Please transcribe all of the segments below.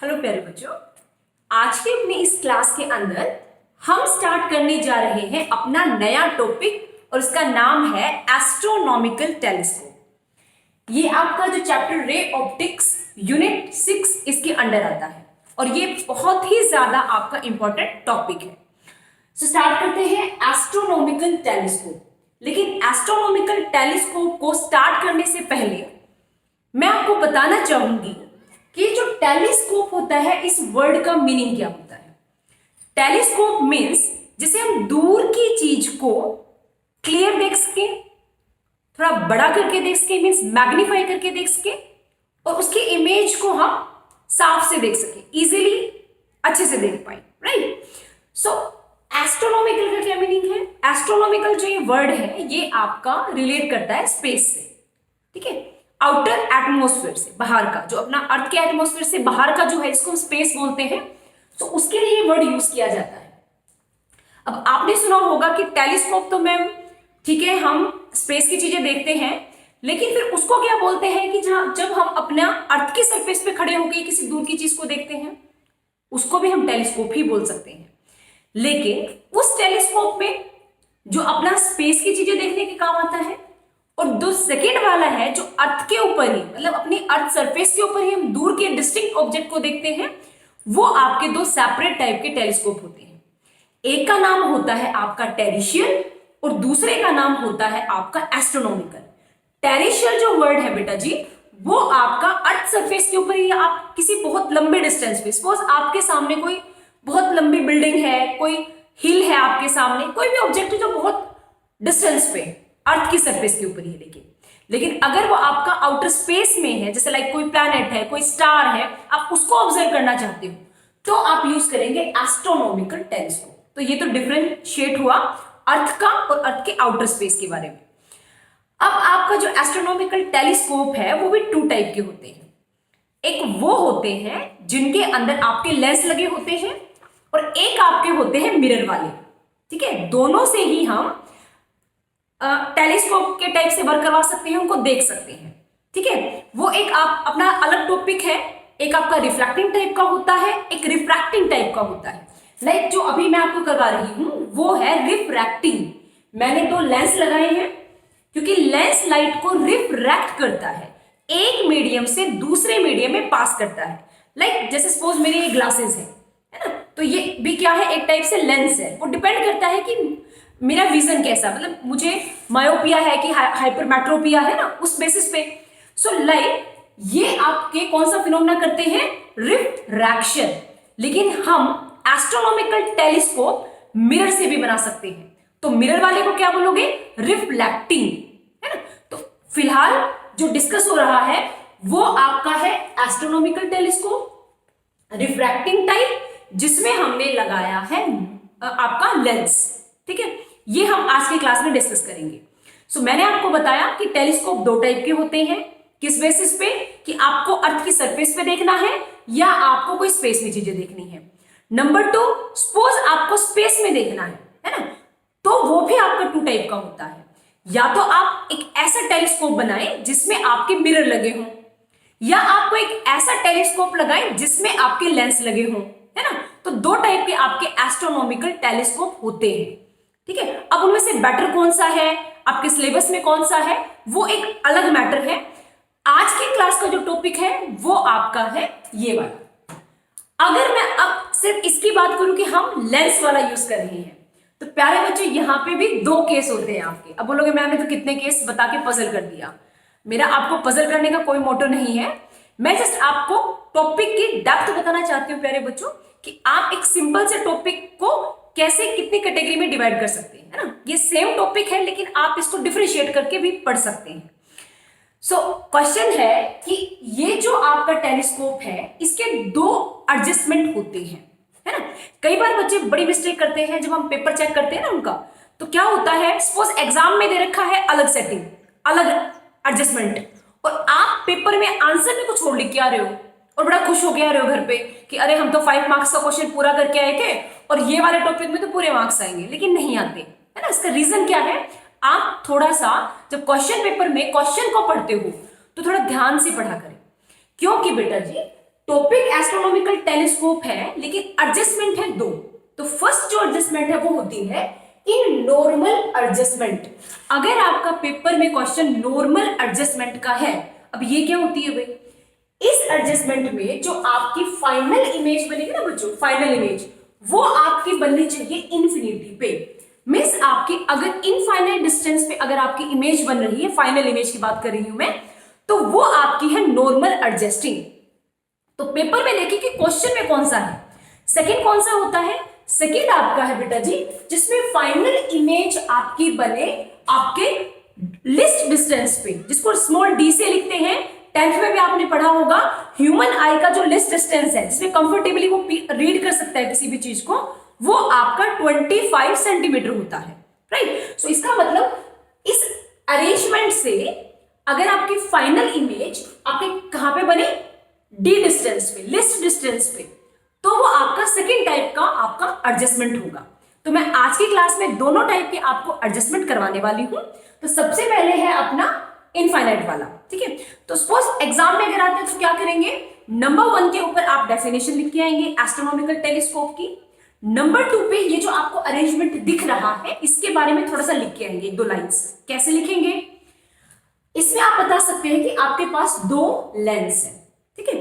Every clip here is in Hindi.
हेलो प्यारे बच्चों, आज के अपने इस क्लास के अंदर हम स्टार्ट करने जा रहे हैं अपना नया टॉपिक और उसका नाम है एस्ट्रोनॉमिकल टेलीस्कोप। ये आपका जो चैप्टर रे ऑप्टिक्स यूनिट 6 इसके अंडर आता है और ये बहुत ही ज्यादा आपका इंपॉर्टेंट टॉपिक है। सो स्टार्ट करते हैं एस्ट्रोनॉमिकल टेलीस्कोप। लेकिन एस्ट्रोनॉमिकल टेलीस्कोप को स्टार्ट करने से पहले मैं आपको बताना चाहूंगी कि जो टेलीस्कोप होता है इस वर्ड का मीनिंग क्या होता है। टेलीस्कोप मीन्स जिसे हम दूर की चीज को क्लियर देख सके, थोड़ा बड़ा करके देख सके, मीन्स मैग्नीफाई करके देख सके और उसकी इमेज को हम साफ से देख सके, इजीली अच्छे से देख पाए, राइट। सो एस्ट्रोनॉमिकल का क्या मीनिंग है? एस्ट्रोनॉमिकल जो ये वर्ड है ये आपका रिलेट करता है स्पेस से, ठीक है, आउटर एटमॉस्फेयर से, बाहर का जो अपना अर्थ के एटमॉस्फेयर से बाहर का जो है इसको हम स्पेस बोलते हैं। तो उसके लिए ये वर्ड यूज किया जाता है। अब आपने सुना होगा कि टेलीस्कोप तो मैम ठीक है हम स्पेस की चीजें देखते हैं, लेकिन फिर उसको क्या बोलते हैं कि जब हम अपना अर्थ की सरफेस पे खड़े होकर किसी दूर की चीज को देखते हैं उसको भी हम टेलीस्कोप ही बोल सकते हैं। लेकिन उस टेलीस्कोप में जो अपना स्पेस की चीजें देखने के काम आता है और जो सेकेंड वाला है जो अर्थ के ऊपर ही, मतलब अपनी अर्थ सरफेस के ऊपर ही हम दूर के डिस्टिंक्ट ऑब्जेक्ट को देखते हैं, वो आपके दो सेपरेट टाइप के टेलीस्कोप होते हैं। एक का नाम होता है आपका टेरिशियल और दूसरे का नाम होता है आपका एस्ट्रोनॉमिकल। टेरिशियल जो वर्ड है बेटा जी वो आपका अर्थ सरफेस के ऊपर ही, आप किसी बहुत लंबे डिस्टेंस पे, सपोज आपके सामने कोई बहुत लंबी बिल्डिंग है, कोई हिल है आपके सामने, कोई भी ऑब्जेक्ट है जो बहुत डिस्टेंस पे अर्थ की सरफेस के ऊपर ही है, लेकिन अगर वो आपका आउटर स्पेस में है, जैसे लाइक कोई प्लैनेट है, कोई स्टार है, आप उसको ऑब्जर्व करना चाहते हो तो आप यूज करेंगे एस्ट्रोनॉमिकल टेलीस्कोप। तो ये तो डिफरेंशिएट हुआ अर्थ का और अर्थ के आउटर स्पेस के बारे में। अब आपका जो एस्ट्रोनॉमिकल टेलीस्कोप है वो भी टू टाइप के होते हैं। एक वो होते हैं जिनके अंदर आपके लेंस लगे होते हैं और एक आपके होते हैं मिरर वाले, ठीक है। दोनों से ही हम टेलीस्कोप के टाइप से वर्क करवा सकते हैं, उनको देख सकते हैं, ठीक है। वो एक आप अपना अलग टॉपिक है। एक आपका रिफ्लेक्टिंग टाइप का होता है, एक रिफ्रैक्टिंग टाइप का होता है। लाइक जो अभी मैं आपको करवा रही हूं वो है रिफ्रैक्टिंग। मैंने दो लेंस लगाए हैं क्योंकि लेंस लाइट को रिफ्रैक्ट करता है, एक मीडियम से दूसरे मीडियम में पास करता है। लाइक जैसे सपोज मेरे ये ग्लासेस है ना, तो ये भी क्या है, एक टाइप से लेंस है। वो डिपेंड करता है कि मेरा विजन कैसा, मतलब मुझे मायोपिया है कि हाइपरमेट्रोपिया है ना, उस बेसिस पे। सो लाइक ये आपके कौन सा फिनोमेना करते हैं, रिफ्रैक्शन। लेकिन हम एस्ट्रोनॉमिकल टेलीस्कोप मिरर से भी बना सकते हैं, तो मिरर वाले को क्या बोलोगे, रिफ्लेक्टिंग, है ना। तो फिलहाल जो डिस्कस हो रहा है वो आपका है एस्ट्रोनॉमिकल टेलीस्कोप रिफ्रैक्टिंग टाइप, जिसमें हमने लगाया है आपका लेंस, ठीक है। ये हम आज की क्लास में डिस्कस करेंगे। सो मैंने आपको बताया कि टेलीस्कोप दो टाइप के होते हैं। किस बेसिस पे, कि आपको अर्थ की सरफेस पे देखना है या आपको कोई स्पेस में चीजें देखनी है। नंबर 2, सपोज आपको स्पेस में देखना है ना, तो वो भी आपका टू टाइप का होता है। या तो आप एक ऐसा टेलीस्कोप बनाएं जिसमें आपके मिरर लगे हों, या आपको एक ऐसा टेलीस्कोप लगाएं जिसमें आपके लेंस लगे हों, है ना। तो दो टाइप के आपके एस्ट्रोनॉमिकल टेलीस्कोप होते हैं, ठीक है। अब उनमें से बेटर कौन सा है, आपके सिलेबस में कौन सा है, वो एक अलग मैटर है। आज की क्लास का जो टॉपिक है वो आपका है ये वाला। अगर मैं अब सिर्फ इसकी बात करूं कि हम लेंस वाला यूज कर रहे हैं, तो प्यारे बच्चों यहां पे भी दो केस होते हैं आपके। अब बोलोगे मैंने तो कितने केस बता के पजल कर दिया। मेरा आपको पजल करने का कोई मोटो नहीं है, मैं जस्ट आपको टॉपिक की डेप्थ बताना चाहती हूँ प्यारे बच्चों, कि आप एक सिंपल से टॉपिक को कैसे कितनी कैटेगरी में डिवाइड कर सकते हैं, है ना। ये सेम टॉपिक है लेकिन आप इसको डिफरेंशिएट करके भी पढ़ सकते हैं। सो क्वेश्चन है कि ये जो आपका टेलीस्कोप है इसके दो एडजस्टमेंट होते हैं, है ना। कई बार बच्चे बड़ी मिस्टेक करते हैं जब हम पेपर चेक करते हैं ना उनका, तो क्या होता है, सपोज एग्जाम में दे रखा है अलग सेटिंग, अलग एडजस्टमेंट, और आप पेपर में आंसर में कुछ और लिख के आ रहे हो और बड़ा खुश हो के आ रहे हो घर पे कि अरे हम तो 5 मार्क्स का क्वेश्चन पूरा करके आए थे और ये वाले टॉपिक में तो पूरे मार्क्स आएंगे, लेकिन नहीं आते, है ना। इसका रीजन क्या है, आप थोड़ा सा जब क्वेश्चन पेपर में क्वेश्चन को पढ़ते हो तो थोड़ा ध्यान से पढ़ा करें, क्योंकि बेटा जी टॉपिक एस्ट्रोनॉमिकल टेलीस्कोप है, लेकिन एडजस्टमेंट है दो। तो फर्स्ट जो एडजस्टमेंट है वो होती है इन नॉर्मल एडजस्टमेंट। अगर आपका पेपर में क्वेश्चन नॉर्मल एडजस्टमेंट का है, अब ये क्या होती है भाई, इस एडजस्टमेंट में जो आपकी फाइनल इमेज बनेगी ना बच्चों, फाइनल इमेज वो आपकी बननी चाहिए इन्फिनिटी पे। मींस आपकी अगर इनफाइनाइट डिस्टेंस पे अगर आपकी इमेज बन रही है, फाइनल इमेज की बात कर रही हूं मैं, तो वो आपकी है नॉर्मल एडजस्टिंग। तो पेपर में देखिए कि क्वेश्चन में कौन सा है। सेकंड कौन सा होता है, सेकंड आपका है बेटा जी जिसमें फाइनल इमेज आपकी बने आपके लिस्ट डिस्टेंस पे, जिसको स्मॉल डी से लिखते हैं। 10th में भी आपने पढ़ा होगा ह्यूमन आई का जो लिस्ट डिस्टेंस है जिसमें कंफर्टेबली वो रीड कर सकता है किसी भी चीज को, वो आपका 25 सेंटीमीटर होता है, राइट। सो इसका मतलब इस अरेंजमेंट से अगर आपकी फाइनल इमेज आपके कहां पे बने, डी डिस्टेंस पे, लिस्ट डिस्टेंस पे, तो वो आपका सेकेंड टाइप का आपका एडजस्टमेंट होगा। तो मैं आज की क्लास में दोनों टाइप के आपको एडजस्टमेंट करवाने वाली हूं। तो सबसे पहले है अपना इनफाइनाइट वाला, ठीक है। तो सपोज एग्जाम में अगर आते हैं तो क्या करेंगे, नंबर 1 के ऊपर आप डेफिनेशन लिख के आएंगे एस्ट्रोनॉमिकल टेलीस्कोप की। नंबर 2 पे ये जो आपको अरेंजमेंट दिख रहा है इसके बारे में थोड़ा सा लिख के आएंगे, 2 लाइन्स। कैसे लिखेंगे, इसमें आप बता सकते हैं कि आपके पास 2 लेंस है, ठीक है।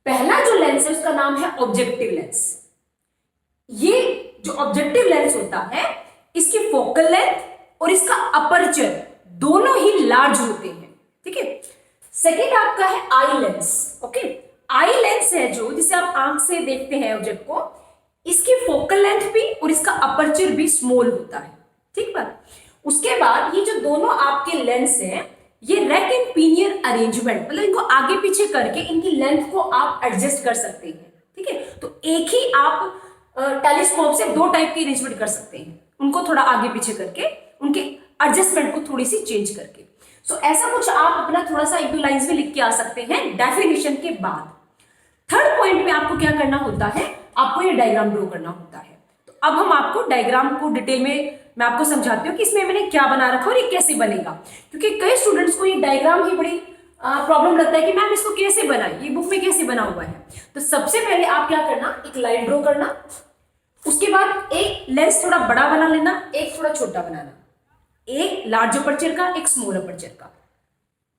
पहला जो लेंस है उसका नाम है ऑब्जेक्टिव लेंस। ये जो ऑब्जेक्टिव लेंस होता है इसकी फोकल लेंथ और इसका अपर्चर दोनों ही लार्ज होते हैं, ठीक है। सेकेंड आपका है eye lens, okay. Eye lens है जो जिसे आप आंख से देखते हैं ऑब्जेक्ट को, इसकी फोकल लेंथ भी और इसका अपर्चर भी स्मॉल होता है, ठीक है। उसके बाद ये जो दोनों आपके लेंस हैं ये रैक एंड पिनियन अरेंजमेंट, मतलब इनको आगे पीछे करके इनकी लेंथ को आप एडजस्ट कर सकते हैं, ठीक है। तो एक ही आप टेलीस्कोप से 2 टाइप की अरेंजमेंट कर सकते हैं, उनको थोड़ा आगे पीछे करके, उनके एडजस्टमेंट को थोड़ी सी चेंज करके। सो ऐसा कुछ आप अपना थोड़ा सा 1-2 लाइन्स में लिख के आ सकते हैं डेफिनेशन के बाद। थर्ड पॉइंट में आपको क्या करना होता है, आपको ये डायग्राम ड्रॉ करना होता है। तो अब हम आपको डायग्राम को डिटेल में मैं आपको समझाती हूँ कि इसमें मैंने क्या बना रखा और ये कैसे बनेगा, क्योंकि कई स्टूडेंट्स को ये डायग्राम ही बड़ी प्रॉब्लम लगता है कि मैम इसको कैसे बनाए, ये बुक में कैसे बना हुआ है। तो सबसे पहले आप क्या करना, एक लाइन ड्रॉ करना, उसके बाद एक लेंस थोड़ा बड़ा बना लेना, एक थोड़ा छोटा बनाना, एक लार्ज अपर्चर का, एक स्मॉल अपर्चर का।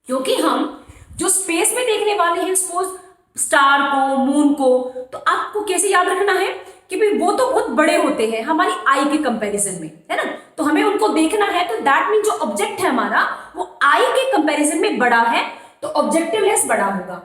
क्योंकि हम जो स्पेस में देखने वाले हैं सपोज स्टार को, मून को, तो आपको कैसे याद रखना है कि भाई वो तो बहुत बड़े होते हैं हमारी आई के कंपैरिजन में, है ना। तो हमें उनको देखना है, तो दैट मीन जो ऑब्जेक्ट है हमारा वो आई के कंपैरिजन में बड़ा है, तो ऑब्जेक्टिव लेंस बड़ा होगा।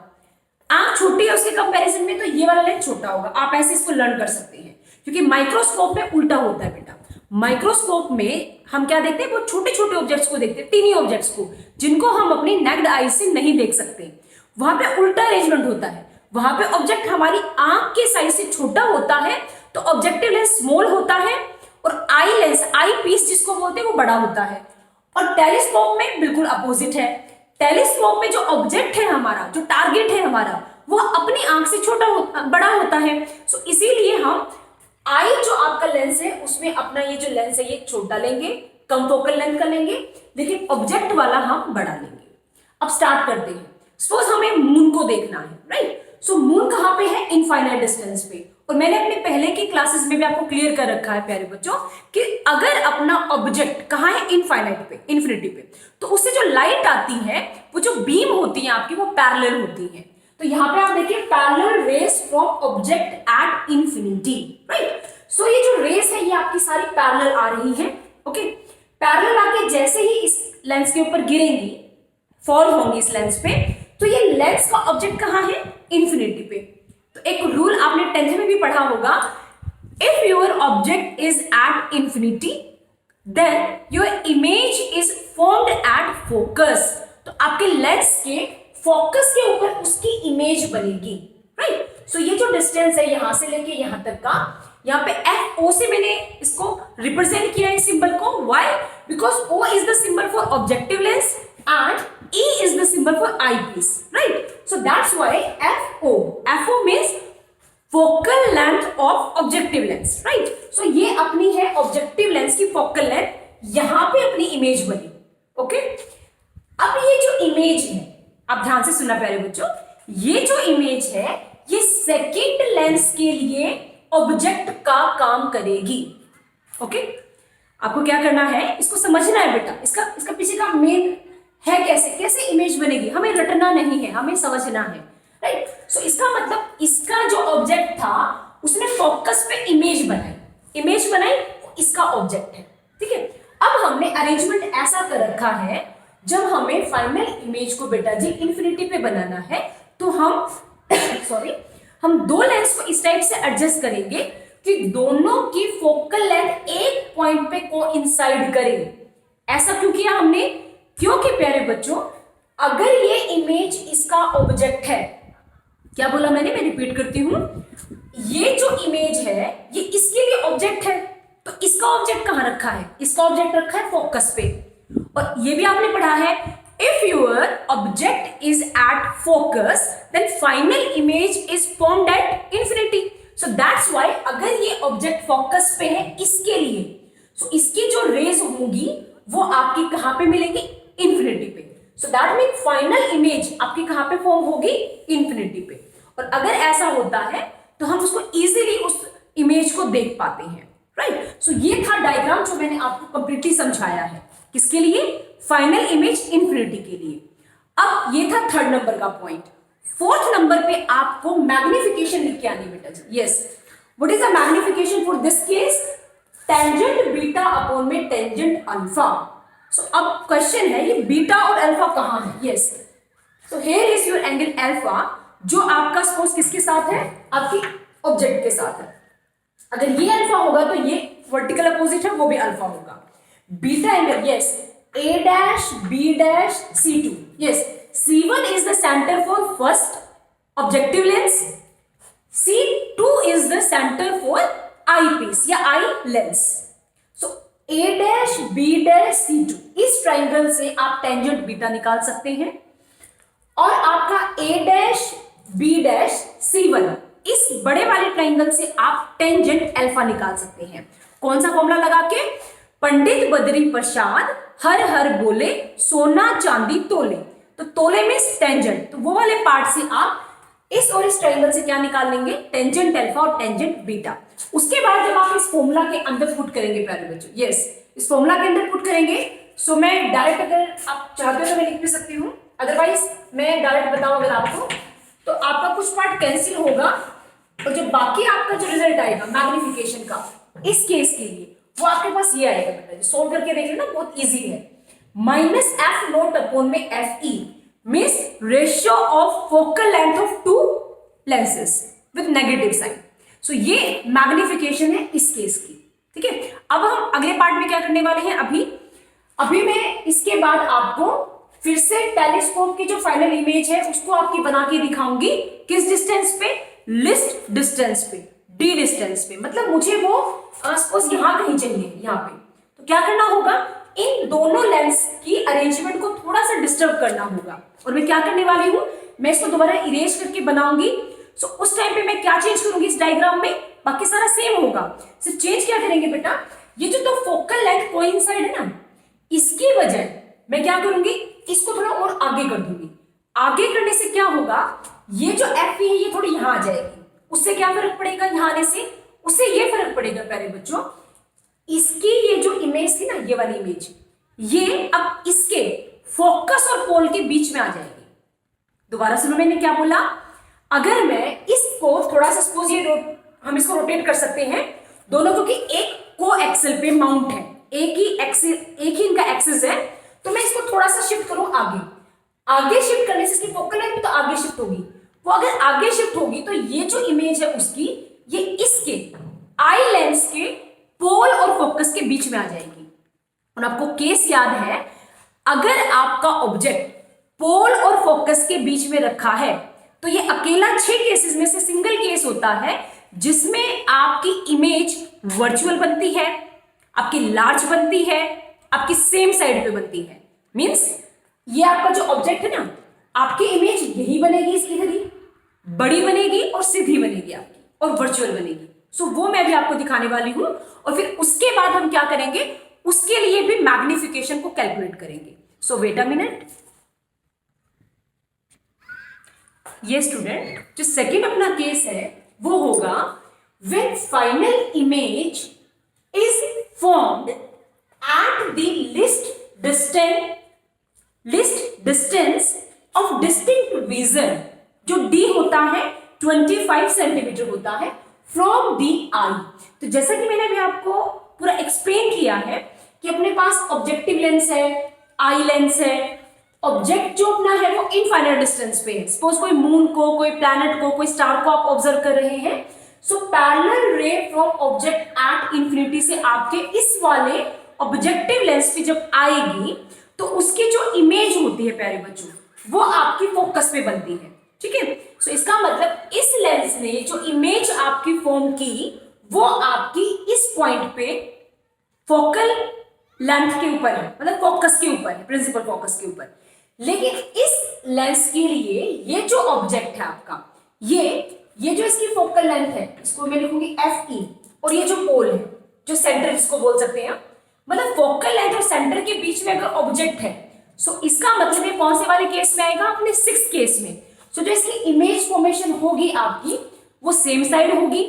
आंख छोटी है उसके कंपैरिजन में, तो ये वाला लेंस छोटा होगा। आप ऐसे इसको लर्न कर सकते हैं, क्योंकि माइक्रोस्कोप में उल्टा होता है बेटा। माइक्रोस्कोप में हम क्या देखते हैं, वो छोटे छोटे ऑब्जेक्ट्स को देखते हैं, टीनी ऑब्जेक्ट्स को, जिनको हम अपनी नेक्ड आई से नहीं देख सकते। वहां पे उल्टा अरेंजमेंट होता है, वहां पे ऑब्जेक्ट हमारी आंख के साइज से छोटा होता है, तो ऑब्जेक्टिव लेंस स्मॉल होता है, और आई लेंस, आई पीस जिसको बोलते हैं, वो बड़ा होता है। और टेलीस्कोप में बिल्कुल अपोजिट है। टेलीस्कोप में जो ऑब्जेक्ट है हमारा, जो टारगेट है हमारा, वो अपनी आंख से बड़ा होता है। सो इसीलिए हम आई जो आपका लेंस है उसमें अपना ये जो लेंस है ये छोटा लेंगे, कम फोकल लेंथ का लेंगे, लेकिन ऑब्जेक्ट वाला हम बड़ा लेंगे। अब स्टार्ट करते हैं। सपोज हमें मून को देखना है, राइट। सो मून कहां पे है, इनफाइनाइट डिस्टेंस पे। और मैंने अपने पहले की क्लासेस में भी आपको क्लियर कर रखा है प्यारे बच्चों कि अगर अपना ऑब्जेक्ट कहां है, इनफाइनाइट पे, इन्फिनिटी पे, तो उससे जो लाइट आती है, वो जो बीम होती है आपकी, वो पैरेलल होती है। तो यहां पे आप देखिए parallel rays from object at infinity, right. So ये जो रेस है ये आपकी सारी पैरेलल आ रही है, ओके। पैरेलल आके जैसे ही इस लेंस के ऊपर गिरेंगी, फॉल होंगी इस लेंस पे, तो ये लेंस का ऑब्जेक्ट कहां है, इन्फिनिटी पे। तो एक रूल आपने 10th में भी पढ़ा होगा, if your object is at infinity then your image is formed at focus. तो आपके लेंस के फोकस के ऊपर उसकी इमेज बनेगी, राइट। सो ये जो डिस्टेंस है यहां से लेके यहां तक का, यहाँ पे एफ ओ से मैंने इसको रिप्रेजेंट किया है सिंबल को। Why? Because O is the symbol for objective lens and E is the symbol for eyepiece, right? So that's why FO. FO means focal length of objective lens, right? So ये अपनी है objective lens की focal length, यहां पे अपनी इमेज बनी, okay? अब ये जो इमेज है, आप ध्यान से सुनना प्यारे बच्चों, ये जो इमेज है सेकेंड लेंस के लिए ऑब्जेक्ट का काम करेगी। ओके, आपको क्या करना है, इसको समझना है बेटा, इसका पीछे का मेन है कैसे इमेज बनेगी, हमें रटना नहीं है, हमें समझना है, राइट। सो इसका मतलब इसका जो ऑब्जेक्ट था उसने फोकस पे इमेज बनाई, इसका ऑब्जेक्ट है, ठीक है। अब हमने अरेंजमेंट ऐसा कर रखा है, जब हमें फाइनल इमेज को बेटा जी इंफिनिटी पे बनाना है तो हम हम दो लेंस को इस टाइप से एडजस्ट करेंगे कि दोनों की फोकल लेंथ एक पॉइंट पे कोइंसाइड करे। ऐसा क्यों किया हमने, क्योंकि प्यारे बच्चों अगर ये इमेज इसका ऑब्जेक्ट है, क्या बोला मैंने, मैं रिपीट करती हूं, ये जो इमेज है ये इसके लिए ऑब्जेक्ट है, तो इसका ऑब्जेक्ट कहां रखा है, इसका ऑब्जेक्ट रखा है फोकस पे। और ये भी आपने पढ़ा है, if your object is at focus then final image is formed at infinity. So that's why अगर ये ऑब्जेक्ट फोकस पे है इसके लिए, सो इसकी जो रेज होंगी वो आपकी कहां पे मिलेंगी, इंफिनिटी पे। So that mean final image आपकी कहां पे फॉर्म होगी, इंफिनिटी पे। और अगर ऐसा होता है तो हम उसको इजीली उस इमेज को देख पाते हैं, राइट। सो ये था डायग्राम जो मैंने आपको कंप्लीटली समझाया है, किसके लिए, फाइनल इमेज इंफिनिटी के लिए। अब ये था थर्ड नंबर का पॉइंट। फोर्थ नंबर पे आपको मैग्निफिकेशन लिख के आनी बेटा जी। Yes, what is the magnification for this case, tangent beta upon में टेंजेंट अल्फा। सो अब क्वेश्चन है ये बीटा और अल्फा कहां है। Yes, so here is your angle alpha, जो आपका सपोज किसके साथ है, आपकी ऑब्जेक्ट के साथ है। अगर ये अल्फा होगा तो ये वर्टिकल अपोजिट है, वो भी अल्फा होगा। Beta angle, yes, A dash B dash C2, yes, C1 is the center for first objective lens, C2 is the center for eyepiece या eye lens. So A dash B dash C2 इस ट्राइंगल से आप टेंजेंट बीटा निकाल सकते हैं, और आपका A dash B dash C1 इस बड़े वाले ट्राइंगल से आप टेंजेंट अल्फा निकाल सकते हैं। कौन सा फॉर्मूला लगा के, पंडित बद्री प्रसाद हर हर बोले सोना चांदी तोले, तो तोले में टेंजेंट, तो वो वाले पार्ट से आप इस और इस ट्रायंगल से क्या निकाल लेंगे, टेंजेंट अल्फा और टेंजेंट बीटा। उसके बाद जब आप इस फॉर्मूला के अंदर पुट करेंगे प्यारे बच्चों, यस, इस फॉर्मूला के अंदर पुट करेंगे, सो मैं डायरेक्ट, अगर आप चाहते हो तो मैं लिख भी सकती हूँ, अदरवाइज मैं डायरेक्ट बताऊं अगर आपको, तो आपका कुछ पार्ट कैंसिल होगा और जो बाकी आपका जो रिजल्ट आएगा मैग्निफिकेशन का इस केस के लिए, वो आपके पास ये आएगा बेटा, सोल्व करके देख लेना, बहुत इजी है। माइनस एफ नोट अपॉन में F E means ratio of focal length of two lenses with negative sign. So ये मैग्निफिकेशन है इस केस की, ठीक है। अब हम अगले पार्ट में क्या करने वाले हैं, अभी मैं इसके बाद आपको फिर से टेलीस्कोप की जो फाइनल इमेज है उसको आपकी बना के दिखाऊंगी, किस डिस्टेंस पे, लिस्ट डिस्टेंस पे, डी डिस्टेंस पे, मतलब मुझे वो सपोज यहां कहीं चाहिए, यहाँ पे, तो क्या करना होगा, इन दोनों लेंस की अरेंजमेंट को थोड़ा सा डिस्टर्ब करना होगा। और मैं क्या करने वाली हूं, मैं इसको दोबारा इरेज करके बनाऊंगी। सो उस टाइम पे मैं क्या चेंज करूंगी इस डायग्राम में, बाकी सारा सेम होगा, सिर्फ चेंज क्या करेंगे बेटा, ये जो तो फोकल लेंथ कोइंसाइड है ना, इसकी वजह मैं क्या करूंगी, इसको थोड़ा और आगे कर दूंगी। आगे करने से क्या होगा, ये जो एफ है ये थोड़ी यहां आ जाएगी, उससे क्या फर्क पड़ेगा, यहां आने से उससे ये फर्क पड़ेगा प्यारे बच्चों, इसकी ये जो इमेज थी ना, ये वाली इमेज, ये अब इसके फोकस और पोल के बीच में आ जाएगी। दोबारा सुनो मैंने क्या बोला, अगर मैं इसको थोड़ा सा सपोज ये हम इसको रोटेट कर सकते हैं दोनों, क्योंकि एक को एक्सल पे माउंट है, एक ही इनका एक्सिस है, तो मैं इसको थोड़ा सा शिफ्ट करूं आगे शिफ्ट करने से इसकी फोकल लेंथ तो आगे शिफ्ट होगी, वो अगर आगे शिफ्ट होगी तो ये जो इमेज है उसकी, ये इसके आई लेंस के पोल और फोकस के बीच में आ जाएगी। और आपको केस याद है, अगर आपका ऑब्जेक्ट पोल और फोकस के बीच में रखा है तो ये अकेला 6 केसेस में से सिंगल केस होता है जिसमें आपकी इमेज वर्चुअल बनती है, आपकी लार्ज बनती है, आपकी सेम साइड पे बनती है। मींस ये आपका जो ऑब्जेक्ट है ना, आपकी इमेज यही बनेगी, इधर ही बड़ी बनेगी और सीधी बनेगी आपकी, और वर्चुअल बनेगी। सो वो मैं भी आपको दिखाने वाली हूं, और फिर उसके बाद हम क्या करेंगे, उसके लिए भी मैग्निफिकेशन को कैलकुलेट करेंगे। सो वेट अ मिनट, ये स्टूडेंट जो सेकंड अपना केस है वो होगा when final image is formed at the list distance of distinct vision, जो डी होता है 25 सेंटीमीटर होता है फ्रॉम दी आई। तो जैसा कि मैंने अभी आपको पूरा एक्सप्लेन किया है कि अपने पास ऑब्जेक्टिव लेंस है, आई लेंस है, ऑब्जेक्ट जो अपना है वो इनफाइनाइट डिस्टेंस पे है। सपोज कोई मून को, कोई प्लैनेट को, कोई स्टार को आप ऑब्जर्व कर रहे हैं, सो पैरेलल रे फ्रॉम ऑब्जेक्ट एट इंफिनिटी से आपके इस वाले ऑब्जेक्टिव लेंस पे जब आएगी तो उसकी जो इमेज होती है प्यारे बच्चों वो आपकी फोकस पे बनती है। ठीक है, सो इसका मतलब इस लेंस ने जो इमेज आपकी फॉर्म की वो आपकी इस पॉइंट पे फोकल लेंथ के ऊपर है, मतलब फोकस के ऊपर है, प्रिंसिपल फोकस के ऊपर। लेकिन इस लेंस के लिए ये जो ऑब्जेक्ट है आपका, ये जो इसकी फोकल लेंथ है इसको मैं लिखूंगी FE, और ये जो पोल है, जो सेंटर जिसको बोल सकते हैं, मतलब फोकल लेंथ और सेंटर के बीच में अगर ऑब्जेक्ट है, सो इसका मतलब ये कौन से वाले केस में आएगा, अपने 6th केस में। सो जो इसकी इमेज फॉर्मेशन होगी आपकी वो सेम साइड होगी,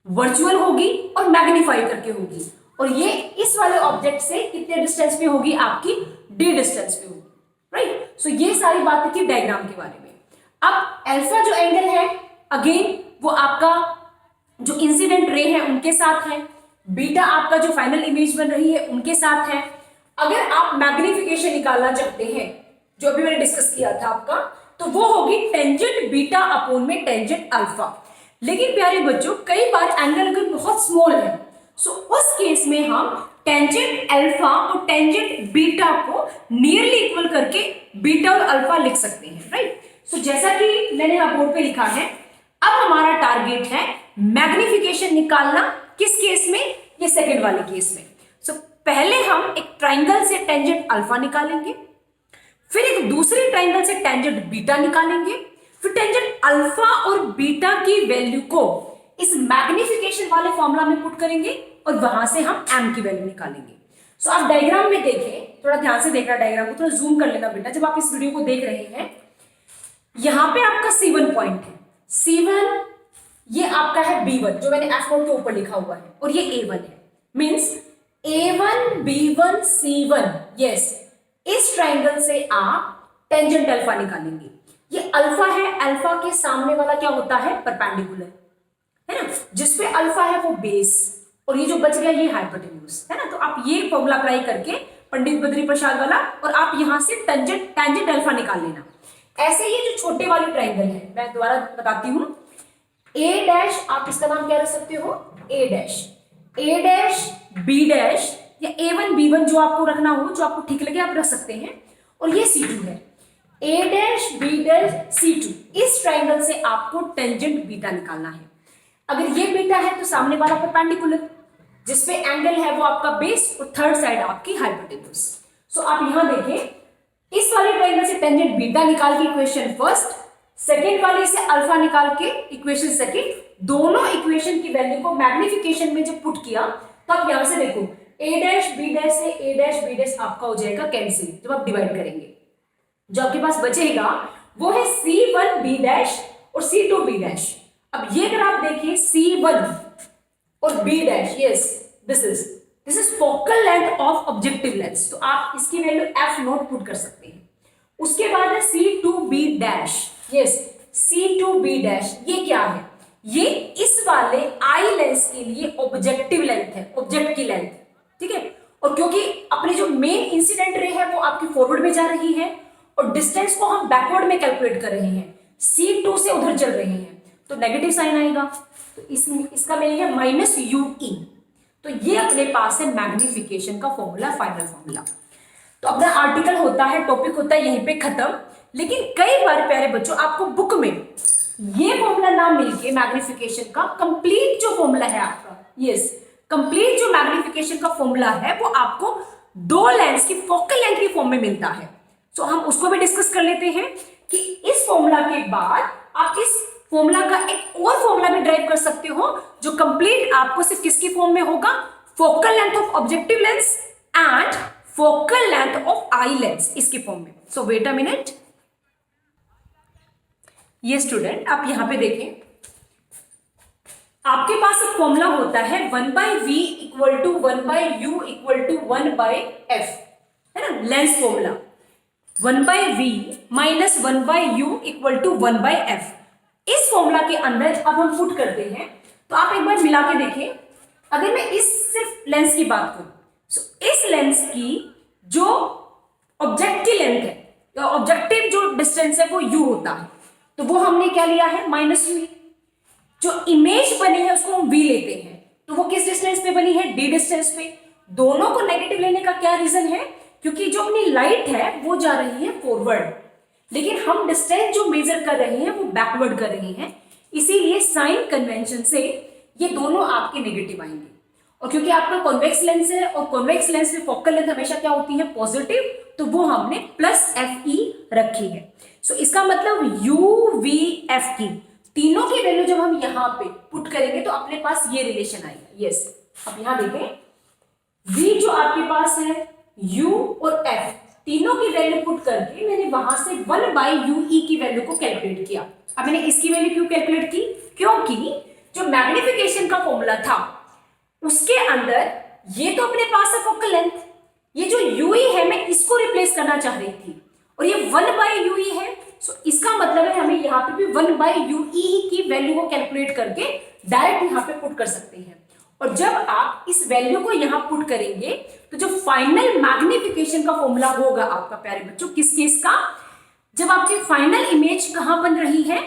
वर्चुअल होगी और मैग्नीफाई करके होगी, और ये इस वाले ऑब्जेक्ट से कितने डिस्टेंस पे होगी, आपकी D डिस्टेंस पे होगी। राइट, सो ये सारी बातें थी डायग्राम के बारे में। अब अल्फा जो एंगल है अगेन वो आपका जो इंसिडेंट रे है उनके साथ है, बीटा आपका जो फाइनल इमेज बन रही है उनके साथ है। अगर आप मैग्निफिकेशन निकालना चाहते हैं जो अभी मैंने डिस्कस किया था आपका, तो वो होगी टेंजेंट बीटा अपॉन में टेंजेंट अल्फा। लेकिन प्यारे बच्चों कई बार एंगल अगर बहुत स्मॉल है, सो उस केस में हम टेंजेंट अल्फा और टेंजेंट बीटा को नियरली इक्वल करके बीटा और अल्फा लिख सकते हैं। राइट, सो जैसा कि मैंने यहाँ बोर्ड पे लिखा है, अब हमारा टारगेट है मैग्निफिकेशन निकालना। किस केस में, ये सेकंड वाले केस में। सो पहले हम एक ट्राइंगल से टेंजेंट अल्फा निकालेंगे, फिर एक दूसरे ट्राइंगल से टेंजेंट बीटा निकालेंगे, फिर टेंजेंट अल्फा और बीटा की वैल्यू को इस मैग्निफिकेशन वाले फॉर्मूला में पुट करेंगे और वहां से हम m की वैल्यू निकालेंगे। सो आप डायग्राम में देखें, थोड़ा ध्यान से देखना डायग्राम को, थोड़ा जूम कर लेना बेटा जब आप इस वीडियो को देख रहे हैं। यहां पे आपका C1 पॉइंट है, C1 ये आपका है B1 जो मैंने F नोट के ऊपर लिखा हुआ है, और ये A1 है, means A1 B1 C1। Yes, इस ट्राइंगल से आप टेंजेंट अल्फा निकालेंगे। ये अल्फा है, अल्फा के सामने वाला क्या होता है, परपेंडिकुलर है ना, जिसपे अल्फा है वो बेस, और ये जो बच गया ये हाइपोटेन्यूज है ना। तो आप ये फॉर्मूला अप्लाई करके पंडित बद्री प्रसाद वाला, और आप यहां से टेंजेंट अल्फा निकाल लेना। ऐसे ये जो छोटे वाले ट्राइंगल है, मैं दोबारा बताती हूं, A डैश आप इसका नाम क्या रख सकते हो, A डैश B डैश या A1 B1 जो आपको रखना हो, जो आपको ठीक लगे आप रख सकते हैं, और ये C2 है, A dash B dash C2। इस ट्राइंगल से आपको टेंजेंट बीटा निकालना है। अगर ये बीटा है तो सामने वाला परपेंडिकुलर, जिसपे एंगल है वो आपका बेस, और थर्ड साइड आपकी हाइपोटेन्यूज। सो आप यहां देखें, इस वाले ट्राइंगल से टेंजेंट बीटा निकाल के इक्वेशन फर्स्ट, सेकेंड वाले से अल्फा निकाल के इक्वेशन सेकेंड, दोनों इक्वेशन की वैल्यू को मैग्निफिकेशन में जब पुट किया तो आप यहां से देखो A डैश B डैश से A डैश B डैश आपका हो जाएगा कैंसिल जब आप डिवाइड करेंगे। जो आपके पास बचेगा वो है C1 B डैश और C2 B डैश। अब ये अगर आप देखिए C1 और B dash, yes this is focal length of objective lens, तो आप इसकी वैल्यू F नोट पुट कर सकते हैं। उसके बाद है C2B dash, yes C2B dash, ये क्या है, ये इस वाले आई लेंस के लिए ऑब्जेक्टिव लेंथ है, ऑब्जेक्ट की लेंथ, ठीक है। और क्योंकि अपनी जो मेन इंसिडेंट रे है वो आपकी फॉरवर्ड में जा रही है और डिस्टेंस को हम बैकवर्ड में कैलकुलेट कर रहे हैं, C2 से उधर चल रहे हैं, तो नेगेटिव साइन आएगा, तो इसका मीनिंग है -UE। तो ये अपने पास है मैग्निफिकेशन का फॉर्मूला, फाइनल फॉर्मूला। तो अपना आर्टिकल होता है, टॉपिक होता है यहीं पे खत्म। लेकिन कई बार प्यारे बच्चों आपको बुक में ये फॉर्मूला ना मिलके मैग्निफिकेशन का कंप्लीट जो फॉर्मूला है आपका, यस कंप्लीट जो मैग्निफिकेशन का फॉर्मूला है वो आपको दो लेंस की फोकल लेंथ की फॉर्म में मिलता है। सो हम उसको भी डिस्कस कर लेते हैं कि इस फॉर्मूला के बाद आप इस फॉर्मूला का एक और फॉर्मूला भी ड्राइव कर सकते हो जो कंप्लीट आपको सिर्फ किसकी फॉर्म में होगा, focal length of objective lens and focal length of eye lens, इसकी फॉर्म में। सो वेट अ मिनट, ये स्टूडेंट आप यहां पे देखें, आपके पास एक फॉर्मूला होता है 1/v equal to 1/u equal to 1/f, है ना, lens formula 1/v minus 1/u equal to 1/f। इस फॉर्मूला के अंदर अब हम पुट करते हैं, तो आप एक बार मिला के देखें। अगर मैं इस सिर्फ लेंस की बात करूं, तो इस लेंस की जो ऑब्जेक्टिव लेंथ है या ऑब्जेक्टिव जो डिस्टेंस है वो u होता है, तो वो हमने क्या लिया है माइनस u। जो इमेज बनी है उसको हम v लेते हैं, तो वो किस डिस्टेंस पे बनी है, d डिस्टेंस पे। दोनों को नेगेटिव लेने का क्या रीजन है, क्योंकि जो अपनी लाइट है वो जा रही है फॉरवर्ड, लेकिन हम डिस्टेंस जो मेजर कर रहे हैं वो बैकवर्ड कर रहे हैं, इसीलिए साइन कन्वेंशन से ये दोनों आपके नेगेटिव आएंगे। और क्योंकि आपका कॉन्वेक्स लेंस है और कॉन्वेक्स लेंस में फोकल लेंथ हमेशा क्या होती है, पॉजिटिव, तो वो हमने प्लस FE रखी है। सो इसका मतलब UVF की तीनों की वैल्यू जब हम यहां पे पुट करेंगे तो अपने पास ये रिलेशन आएगा। यस, अब यहां देखें, V जो आपके पास है, U और F तीनों की वैल्यू पुट करके मैंने वहां से 1/UE की वैल्यू को कैलकुलेट किया। अब मैंने इसकी वैल्यू क्यों कैलकुलेट की, क्योंकि जो मैग्निफिकेशन का फॉर्मूला था उसके अंदर ये तो अपने पास है फोकल लेंथ, ये जो UE है मैं इसको रिप्लेस करना चाह रही थी और ये 1/UE है। सो इसका मतलब है हमें यहाँ पे भी 1/UE की वैल्यू को कैलकुलेट करके डायरेक्ट यहाँ पे पुट कर सकते हैं। और जब आप इस वैल्यू को यहाँ पुट करेंगे तो जो फाइनल मैग्निफिकेशन का फॉर्मूला होगा आपका, प्यारे बच्चों, किस केस का, जब आपकी फाइनल इमेज कहाँ बन रही है,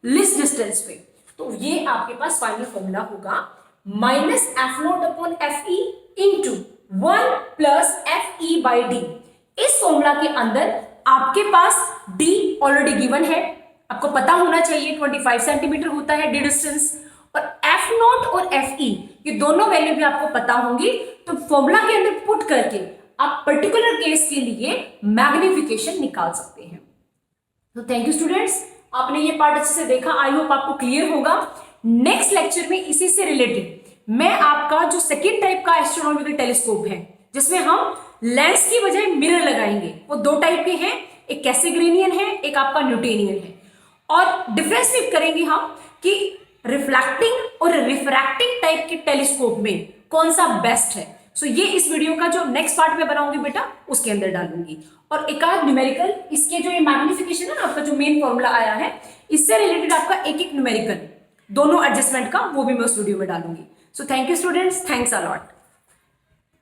लिस्ट डिस्टेंस पे, तो ये आपके पास फाइनल फॉर्मूला होगा -F0/FE इंटू 1 + FE/d। इस फॉर्मूला के अंदर आपके पास d ऑलरेडी गिवन है, आपको पता होना चाहिए 25 सेंटीमीटर होता है d डिस्टेंस, और F0 और FE ये दोनों वैल्यू भी आपको पता होंगी, तो फॉर्मूला के अंदर पुट करके आप पर्टिकुलर केस के लिए मैग्निफिकेशन निकाल सकते हैं। तो थैंक यू स्टूडेंट्स, आपने ये पार्ट अच्छे से देखा, आई होप आपको क्लियर होगा। नेक्स्ट लेक्चर में इसी से रिलेटेड मैं आपका जो सेकेंड टाइप का एस्ट्रोनॉमिकल टेलीस्कोप है जिसमें हम लेंस की बजाय मिरर लगाएंगे, वो दो टाइप के हैं, एक कैसेग्रेनियन है, एक आपका न्यूटेनियन है, और डिफरेंशिएट करेंगे हम कि रिफ्लेक्टिंग और रिफ्रैक्टिंग टाइप के टेलीस्कोप में कौन सा बेस्ट है। सो ये इस वीडियो का जो नेक्स्ट पार्ट में बनाऊंगी बेटा उसके अंदर डालूंगी, और एक आध न्यूमेरिकल, इसके जो ये मैग्निफिकेशन है ना आपका जो मेन फॉर्मूला आया है इससे रिलेटेड आपका एक एक न्यूमेरिकल दोनों एडजस्टमेंट का वो भी मैं उस वीडियो में डालूंगी। So thank you students, thanks a lot.